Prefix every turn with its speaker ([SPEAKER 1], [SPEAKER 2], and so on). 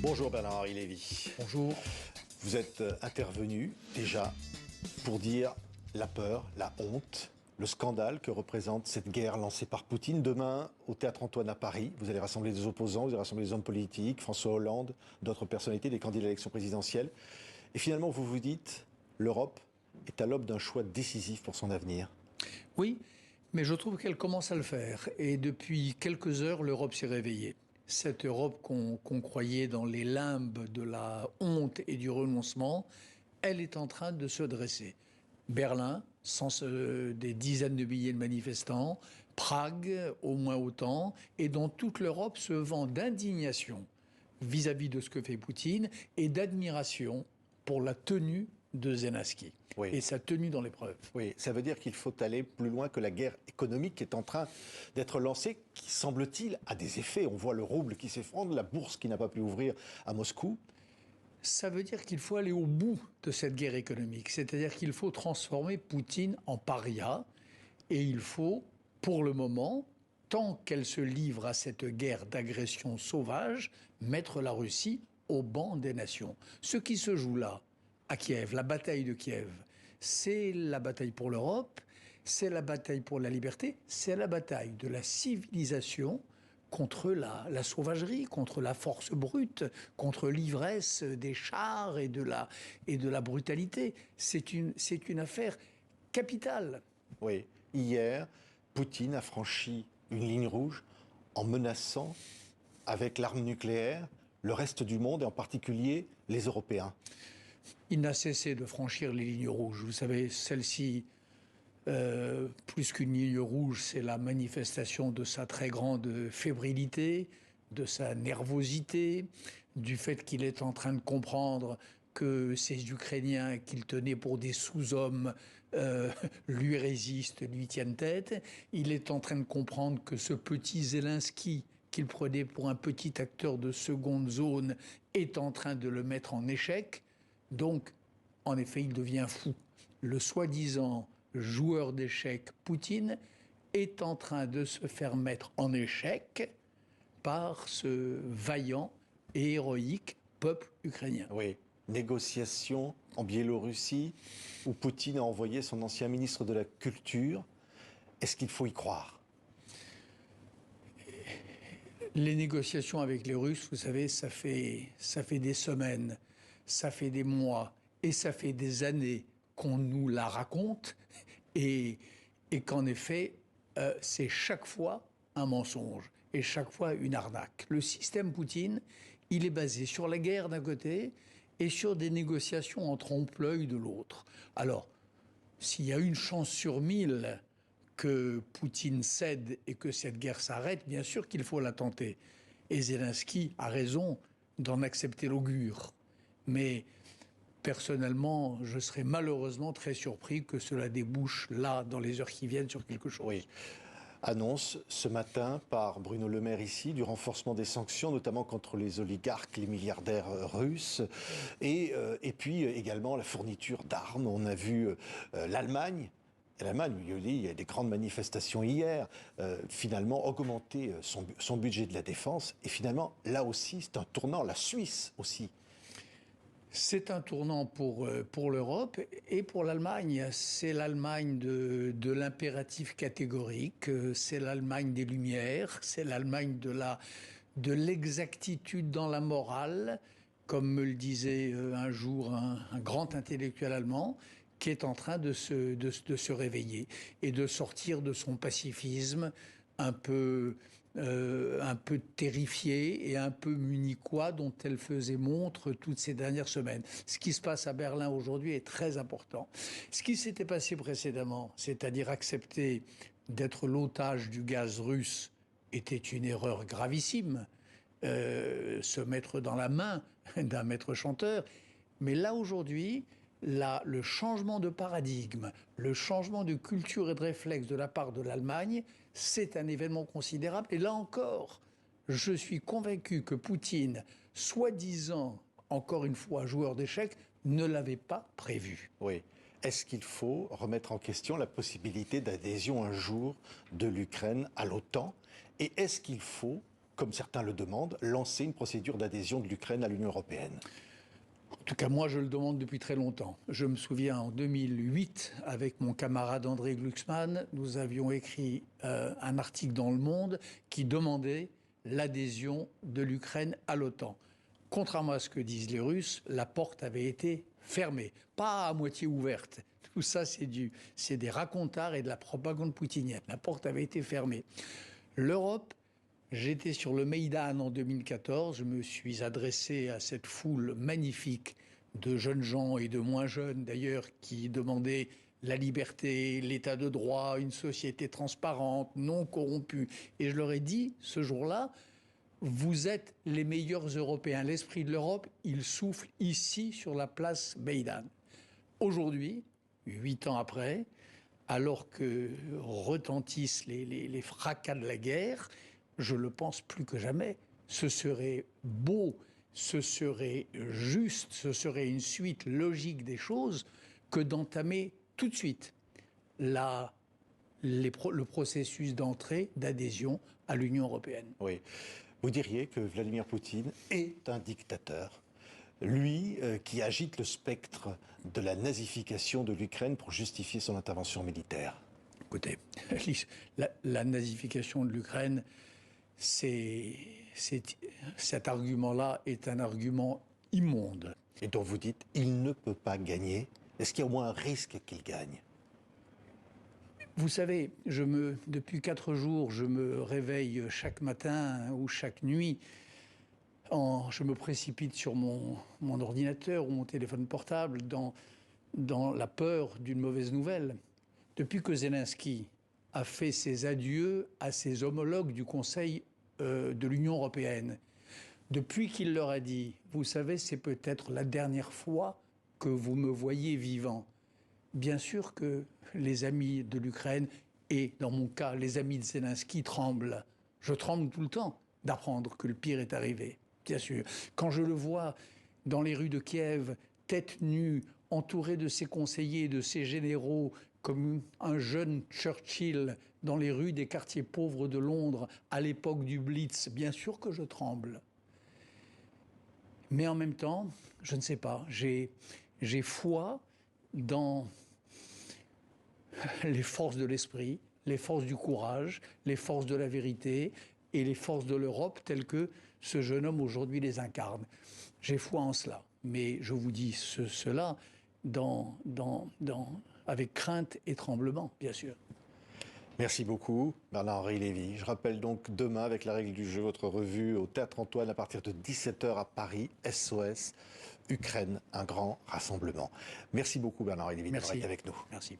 [SPEAKER 1] Bonjour Bernard-Henri Lévy.
[SPEAKER 2] Bonjour.
[SPEAKER 1] Vous êtes intervenu déjà pour dire la peur, la honte, le scandale que représente cette guerre lancée par Poutine. Demain, au Théâtre Antoine à Paris, vous allez rassembler des opposants, vous allez rassembler des hommes politiques, François Hollande, d'autres personnalités, des candidats à l'élection présidentielle. Et finalement, vous vous dites, l'Europe est à l'aube d'un choix décisif pour son avenir.
[SPEAKER 2] Oui, mais je trouve qu'elle commence à le faire. Et depuis quelques heures, l'Europe s'est réveillée. Cette Europe qu'on croyait dans les limbes de la honte et du renoncement, elle est en train de se dresser. Berlin, des dizaines de milliers de manifestants, Prague, au moins autant, et dans toute l'Europe ce vent d'indignation vis-à-vis de ce que fait Poutine et d'admiration pour la tenue de Zelensky et sa tenue dans l'épreuve.
[SPEAKER 1] Oui, ça veut dire qu'il faut aller plus loin que la guerre économique qui est en train d'être lancée, qui semble-t-il a des effets. On voit le rouble qui s'effondre, la bourse qui n'a pas pu ouvrir à Moscou.
[SPEAKER 2] Ça veut dire qu'il faut aller au bout de cette guerre économique, c'est-à-dire qu'il faut transformer Poutine en paria et il faut, pour le moment, tant qu'elle se livre à cette guerre d'agression sauvage, mettre la Russie au banc des nations. Ce qui se joue là, à Kiev, la bataille de Kiev, c'est la bataille pour l'Europe, c'est la bataille pour la liberté, c'est la bataille de la civilisation contre la sauvagerie, contre la force brute, contre l'ivresse des chars et de la brutalité. C'est une affaire capitale.
[SPEAKER 1] Oui, hier, Poutine a franchi une ligne rouge en menaçant avec l'arme nucléaire le reste du monde et en particulier les Européens.
[SPEAKER 2] Il n'a cessé de franchir les lignes rouges. Vous savez, celle-ci, plus qu'une ligne rouge, c'est la manifestation de sa très grande fébrilité, de sa nervosité, du fait qu'il est en train de comprendre que ces Ukrainiens qu'il tenait pour des sous-hommes lui résistent, lui tiennent tête. Il est en train de comprendre que ce petit Zelensky qu'il prenait pour un petit acteur de seconde zone est en train de le mettre en échec. Donc, en effet, il devient fou. Le soi-disant joueur d'échecs Poutine est en train de se faire mettre en échec par ce vaillant et héroïque peuple ukrainien.
[SPEAKER 1] Oui, négociation en Biélorussie où Poutine a envoyé son ancien ministre de la Culture. Est-ce qu'il faut y croire ?
[SPEAKER 2] Les négociations avec les Russes, vous savez, ça fait des semaines, ça fait des mois et ça fait des années qu'on nous la raconte et qu'en effet, c'est chaque fois un mensonge et chaque fois une arnaque. Le système Poutine, il est basé sur la guerre d'un côté et sur des négociations en trompe-l'œil de l'autre. Alors, s'il y a une chance sur 1000 que Poutine cède et que cette guerre s'arrête, bien sûr qu'il faut la tenter. Et Zelensky a raison d'en accepter l'augure. Mais personnellement, je serais malheureusement très surpris que cela débouche là, dans les heures qui viennent, sur quelque chose.
[SPEAKER 1] Oui. Annonce ce matin par Bruno Le Maire ici du renforcement des sanctions, notamment contre les oligarques, les milliardaires russes, et puis également la fourniture d'armes. On a vu l'Allemagne. L'Allemagne, il y a des grandes manifestations hier, finalement augmenter son budget de la défense. Et finalement, là aussi, c'est un tournant. La Suisse aussi.
[SPEAKER 2] C'est un tournant pour l'Europe et pour l'Allemagne. C'est l'Allemagne de l'impératif catégorique, c'est l'Allemagne des Lumières, c'est l'Allemagne de l'exactitude dans la morale, comme me le disait un jour un grand intellectuel allemand, qui est en train de se réveiller et de sortir de son pacifisme un peu terrifié et un peu munichois dont elle faisait montre toutes ces dernières semaines. Ce qui se passe à Berlin aujourd'hui est très important. Ce qui s'était passé précédemment, c'est-à-dire accepter d'être l'otage du gaz russe, était une erreur gravissime. Se mettre dans la main d'un maître chanteur. Mais là, aujourd'hui, le changement de paradigme, le changement de culture et de réflexe de la part de l'Allemagne, c'est un événement considérable. Et là encore, je suis convaincu que Poutine, soi-disant, encore une fois, joueur d'échecs, ne l'avait pas prévu.
[SPEAKER 1] Oui. Est-ce qu'il faut remettre en question la possibilité d'adhésion un jour de l'Ukraine à l'OTAN ? Et est-ce qu'il faut comme certains le demandent, lancer une procédure d'adhésion de l'Ukraine à l'Union européenne?
[SPEAKER 2] En tout cas, moi, je le demande depuis très longtemps. Je me souviens, en 2008, avec mon camarade André Glucksmann, nous avions écrit un article dans Le Monde qui demandait l'adhésion de l'Ukraine à l'OTAN. Contrairement à ce que disent les Russes, la porte avait été fermée, pas à moitié ouverte. Tout ça, c'est des racontards et de la propagande poutinienne. La porte avait été fermée. L'Europe, j'étais sur le Maïdan en 2014, je me suis adressé à cette foule magnifique de jeunes gens et de moins jeunes d'ailleurs qui demandaient la liberté, l'état de droit, une société transparente, non corrompue. Et je leur ai dit ce jour-là, vous êtes les meilleurs Européens. L'esprit de l'Europe, il souffle ici sur la place Maïdan. Aujourd'hui, 8 ans après, alors que retentissent les fracas de la guerre, je le pense plus que jamais. Ce serait beau, ce serait juste, ce serait une suite logique des choses que d'entamer tout de suite le processus d'entrée, d'adhésion à l'Union européenne.
[SPEAKER 1] Oui. Vous diriez que Vladimir Poutine est un dictateur, lui qui agite le spectre de la nazification de l'Ukraine pour justifier son intervention militaire?
[SPEAKER 2] Écoutez, la nazification de l'Ukraine, cet argument-là est un argument immonde.
[SPEAKER 1] Et dont vous dites, il ne peut pas gagner. Est-ce qu'il y a au moins un risque qu'il gagne?
[SPEAKER 2] Vous savez, depuis 4 jours, je me réveille chaque matin ou chaque nuit. Je me précipite sur mon ordinateur ou mon téléphone portable dans la peur d'une mauvaise nouvelle. Depuis que Zelensky a fait ses adieux à ses homologues du Conseil de l'Union européenne, depuis qu'il leur a dit « Vous savez, c'est peut-être la dernière fois que vous me voyez vivant », bien sûr que les amis de l'Ukraine et, dans mon cas, les amis de Zelensky tremblent. Je tremble tout le temps d'apprendre que le pire est arrivé, bien sûr. Quand je le vois dans les rues de Kiev, tête nue, entouré de ses conseillers, de ses généraux, comme un jeune Churchill dans les rues des quartiers pauvres de Londres à l'époque du Blitz, bien sûr que je tremble. Mais en même temps, je ne sais pas, j'ai foi dans les forces de l'esprit, les forces du courage, les forces de la vérité et les forces de l'Europe telles que ce jeune homme aujourd'hui les incarne. J'ai foi en cela, mais je vous dis cela avec crainte et tremblement, bien sûr.
[SPEAKER 1] Merci beaucoup, Bernard-Henri Lévy. Je rappelle donc demain, avec la règle du jeu, votre revue au Théâtre Antoine à partir de 17h à Paris, SOS, Ukraine, un grand rassemblement. Merci beaucoup, Bernard-Henri Lévy, d'avoir été avec nous.
[SPEAKER 2] Merci.